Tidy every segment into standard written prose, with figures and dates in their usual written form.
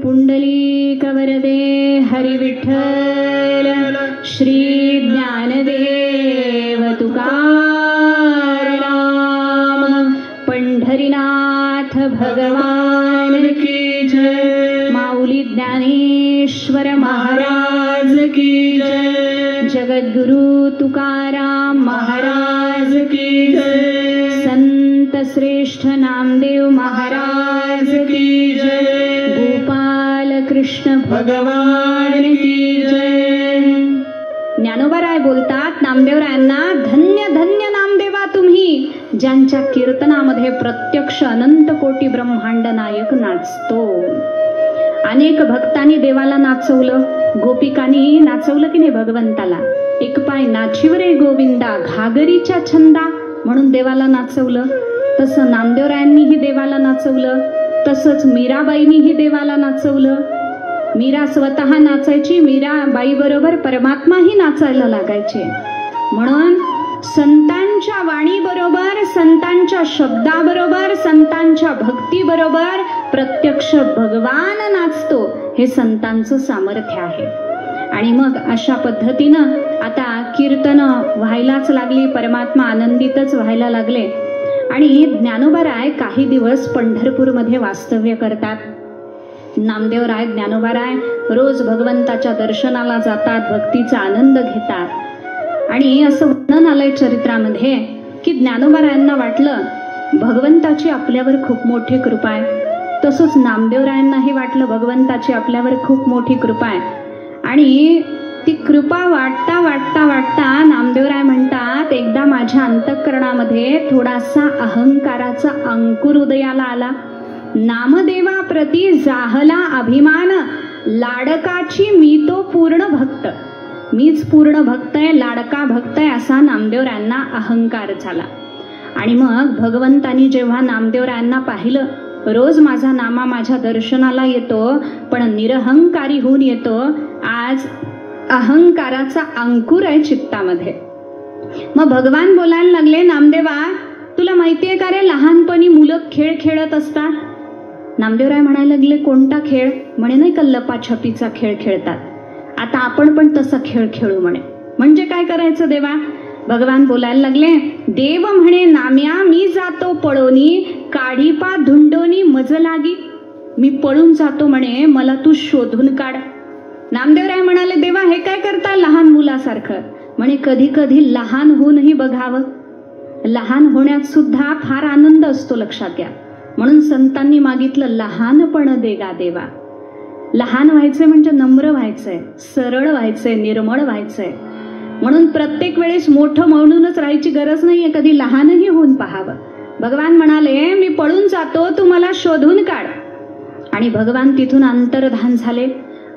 पुंडलीक वरदे हरी विठ्ठल श्री ज्ञानदेव तुकाराम पंढरीनाथ भगवान की जय। माऊली ज्ञानेश्वर महाराज की जय। जगद्गुरु तुकाराम महाराज की जय। संत श्रेष्ठ नामदेव महाराज की जय। गोपाल कृष्ण भगवान की जय। ज्ञानोबाराय बोलतात नामदेवरायांना, धन्य धन्य नामदेवा तुम्ही, ज्यांच्या कीर्तनामध्ये प्रत्यक्ष अनंत कोटी ब्रह्मांड नायक नाचतो। अनेक भक्तांनी देवाला नाचवलं, गोपिकांनी नाचवलं की नाही भगवंताला। एक पाय नाचिवरे गोविंदा घागरीच्या छंदा म्हणून देवाला नाचवलं। तसं नामदेवरायांनीही देवाला नाचवलं, तसंच मीराबाईंनीही देवाला नाचवलं। मीरा स्वतः नाचायची, मीराबाई बरोबर परमात्माही नाचायला लागायचे। म्हणून संतांच्या वाणी बरोबर, संतांच्या शब्दाबरोबर, संतांच्या भक्ती बरोबर प्रत्यक्ष भगवान नाचतो, हे संतांचं सामर्थ्य आहे। आणि मग अशा पद्धतीनं आता कीर्तन व्हायलाच लागली, परमात्मा आनंदितच व्हायला लागले। आणि ज्ञानोबाराय काही दिवस पंढरपूरमध्ये वास्तव्य करतात। नामदेवराय ज्ञानोबाराय रोज भगवंताच्या दर्शनाला जातात, भक्तीचा आनंद घेतात। आणि असं वर्णन आलंय चरित्रामध्ये की ज्ञानोबारायांना वाटलं भगवंताची आपल्यावर खूप मोठी कृपा आहे। तसंच नामदेवरायांनाही वाटलं भगवंताची आपल्यावर खूप मोठी कृपा आहे। आणि ती कृपा वाटता वाटता वाटता नामदेवराय म्हणतात, एकदा माझ्या अंतःकरणामध्ये थोडासा अहंकाराचा अंकुर उदयाला आला। नामदेवा प्रती जाहला अभिमान, लाडकाची मी तो पूर्ण भक्त। मीच पूर्ण भक्त आहे, लाडका भक्त आहे, असा नामदेवरायांना अहंकार झाला। आणि मग भगवंतानी जेव्हा नामदेवरायांना पाहिलं, रोज माझा नामा माझ्या दर्शनाला येतो पण निरहंकारी होऊन येतो, आज अहंकाराचा अंकुर आहे चित्तामध्ये। मग भगवान बोलायला लागले, नामदेवा तुला माहितीये का रे, लहानपणी मुलं खेळ खेळत असतात। नामदेवराय म्हणायला लागले, कोणता खेळ? म्हणे नाही का लपाछपीचा खेळ खेळतात, आता आपण पण तसा खेळ खेळू म्हणे। म्हणजे काय करायचं देवा? भगवान बोलायला लागले, देव म्हणे नाम्या मी जातो पळोनी, काढीपा धुंडोनी मज लागी। मी पळून जातो म्हणे, मला तू शोधून काढ। नामदेवराय म्हणाले, देवा हे काय करता लहान मुलासारखं? म्हणे कधी कधी लहान होऊनही बघावं, लहान होण्यात सुद्धा फार आनंद असतो, लक्षात घ्या। म्हणून संतांनी मागितलं, लहानपण दे गा देवा। लहान व्हायचंय म्हणजे नम्र व्हायचंय, सरळ व्हायचंय, निर्मळ व्हायचंय। म्हणून प्रत्येक वेळेस मोठं म्हणूनच राहायची गरज नाहीये, कधी लहानही होऊन पाहावं। भगवान म्हणाले, मी पळून जातो, तू मला शोधून काढ। आणि भगवान तिथून अंतर्धान झाले।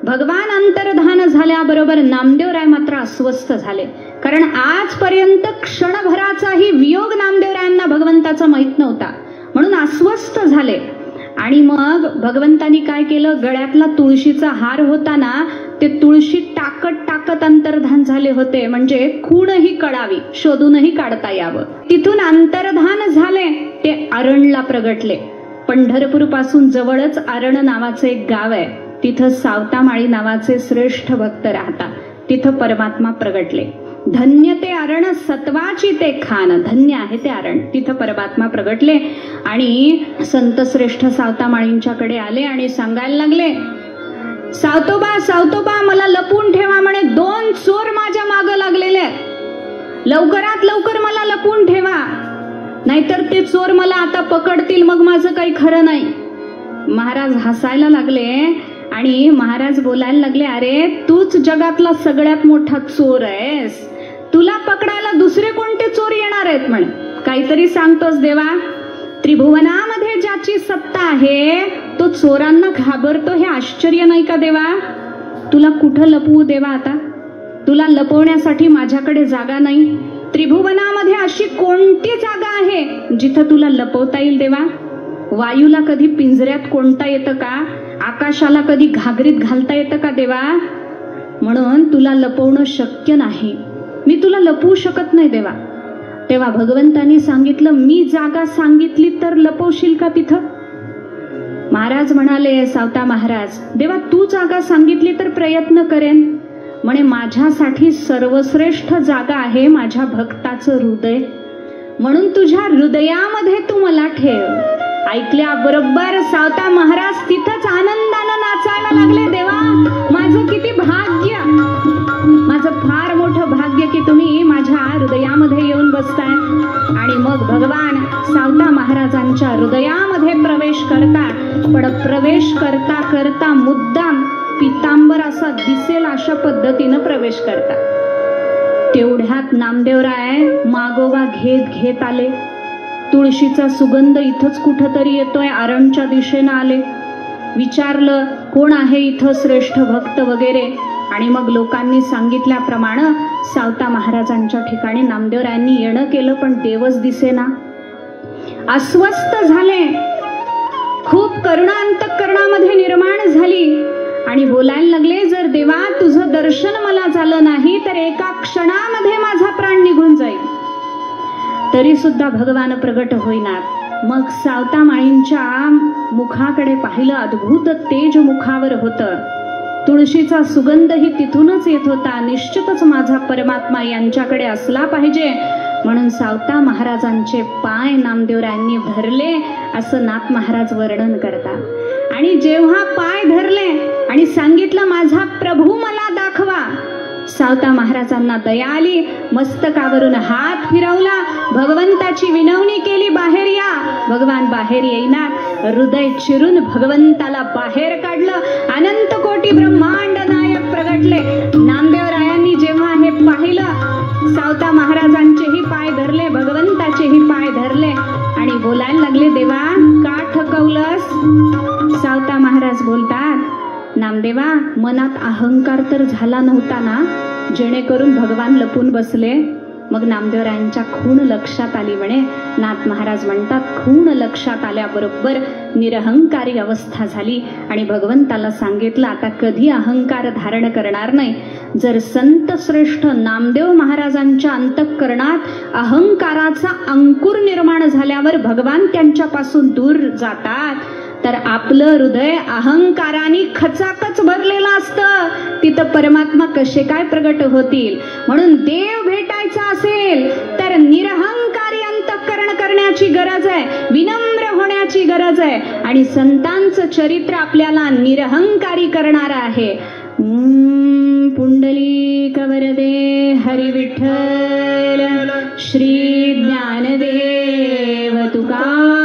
भगवान अंतर्धान झाल्याबरोबर नामदेवराय मात्र अस्वस्थ झाले, कारण आजपर्यंत क्षणभराचाही वियोग नामदेवरायांना भगवंताचा माहित नव्हता, म्हणून अस्वस्थ झाले। आणि मग भगवंतानी काय केलं, गळ्यातला तुळशीचा हार होता ना, ते तुळशी टाकत टाकत अंतर्धान झाले होते, म्हणजे खूणही कळावी, शोधूनही काढता यावं। तिथून अंतर्धान झाले, ते आरणला प्रगटले। पंढरपूर पासून जवळच आरण नावाचे एक गाव आहे, तिथं सावतामाळी नावाचे श्रेष्ठ भक्त राहतात, तिथं परमात्मा प्रगटले। धन्य ते आरण सत्वाची ते खान, धन्य आहे ते आरण, तिथं परमात्मा प्रगटले। आणि संत श्रेष्ठ सावतामाळींच्याकडे आले आणि सांगायला लागले, सावतोबा सावतोबा मला लपून ठेवा म्हणे, 2 चोर माझ्या मागं लागलेले आहेत, लवकरात लवकर मला लपून ठेवा, नाहीतर ते चोर मला आता पकडतील, मग माझं काही खरं नाही। महाराज हसायला लागले आणि महाराज बोलायला लागले, अरे तूच जगातला सगळ्यात मोठा चोर आहेस, तुला पकडायला दुसरे कोणते चोर येणार आहेत म्हणे। काहीतरी सांगतोस देवा, त्रिभुवनामध्ये ज्याची सत्ता आहे तो चोरांना घाबरतो, हे आश्चर्य नाही का देवा? तुला कुठं लपवू देवा? आता तुला लपवण्यासाठी माझ्याकडे जागा नाही। त्रिभुवनामध्ये अशी कोणती जागा आहे जिथं तुला लपवता येईल देवा? वायूला कधी पिंजऱ्यात कोणता येतं का? आकाशाला कधी घागरीत घालता येतं का देवा? म्हणून तुला लपवणं शक्य नाही, मी तुला लपवू शकत नाही देवा। तेव्हा भगवंतानी सांगितलं, मी जागा सांगितली तर लपवशील का तिथं? महाराज म्हणाले, सावता महाराज, देवा तू जागा सांगितली तर प्रयत्न करेन. म्हणे, माझ्यासाठी सर्वश्रेष्ठ जागा आहे माझ्या भक्ताचं हृदय, म्हणून तुझ्या हृदयामध्ये तू मला ठेव. ऐकल्या बरोबर सावता महाराज तिथंच आनंदानं नाचायला लागले. देवा माझं किती भाग्य, माझं फार मोठं भाग्य की तुम्ही माझ्या हृदयामध्ये येऊन बसताय. आणि मग भगवान सावता महाराजांच्या हृदयामध्ये प्रवेश करतात. पण प्रवेश करता करता मुद्दाम पितांबर असा दिसेल अशा पद्धतीनं प्रवेश करतात. तेवढ्यात नामदेवराय मागोवा घेत घेत आले. तुळशीचा सुगंध इथंच कुठंतरी येतोय, आरणच्या दिशेनं आले. विचारलं, कोण आहे इथं श्रेष्ठ भक्त वगैरे. आणि मग लोकांनी सांगितल्याप्रमाणे सावता महाराजांच्या ठिकाणी नामदेवरायांनी येणं केलं, पण देवच दिसेना. अस्वस्थ झाले, खूप करुणा अंतःकरणामध्ये निर्माण झाली आणि बोलायला लागले, जर देवा तुझं दर्शन मला झालं नाही तर एका क्षणामध्ये माझा प्राण निघून जाईल. तरी सुद्धा भगवान प्रगट होईनात. मग सावता माळींच्या मुखाकडे पाहिलं, अद्भुत तेज मुखावर होतं. तुळशीचा सुगंधही तिथूनच येत होता. निश्चितच माझा परमात्मा यांच्याकडे असला पाहिजे म्हणून सावता महाराजांचे पाय नामदेवरायांनी धरले असं नाथ महाराज वर्णन करतात. आणि जेव्हा पाय धरले आणि सांगितलं, माझा प्रभू मला दाखवा, सावता महाराजांना दया आली. मस्तकावरून हात फिरवला, भगवंताची विनवणी केली, बाहेर या. भगवान बाहेर येईनात. हृदय चिरून भगवंताला बाहेर काढलं. अनंत कोटी ब्रह्मांड नायक प्रगटले. नामदेवरायांनी जेव्हा हे पाहिलं, सावता महाराजांचेही पाय धरले, भगवंताचेही पाय धरले आणि बोलायला लागले, देवा का ठकवलंस. सावता महाराज बोलतात, नामदेवा मनात अहंकार तर झाला नव्हता ना, जेणेकरून भगवान लपून बसले. मग नामदेवरायांच्या खूण लक्षात आली. म्हणे नाथ महाराज म्हणतात, खूण लक्षात आल्याबरोबर निरहंकारी अवस्था झाली आणि भगवंताला सांगितलं, आता कधी अहंकार धारण करणार नाही. जर संत श्रेष्ठ नामदेव महाराजांच्या अंतःकरणात अहंकाराचा अंकुर निर्माण झाल्यावर भगवान त्यांच्यापासून दूर जातात, तर आपलं हृदय अहंकाराने खचाखच भरलेलं असतं. तिथं परमात्मा कसे काय प्रगट होतील. म्हणून देव भेटायचा असेल तर निरहंकारी अंतःकरण करण्याची गरज आहे, विनम्र होण्याची गरज आहे. आणि संतांचं चरित्र आपल्याला निरहंकारी करणार आहे. पुंडलिक वरदे हरी विठ्ठल श्री ज्ञानदेव तुकाराम.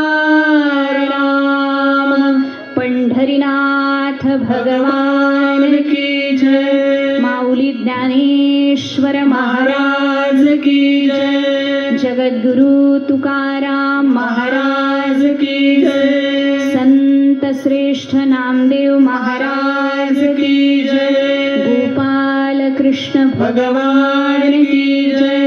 पंढरीनाथ भगवान की जय. माऊली ज्ञानेश्वर महाराज की जय. जगद्गुरु तुकाराम महाराज की जय. संत श्रेष्ठ नामदेव महाराज की जय. गोपाल कृष्ण भगवान की जय.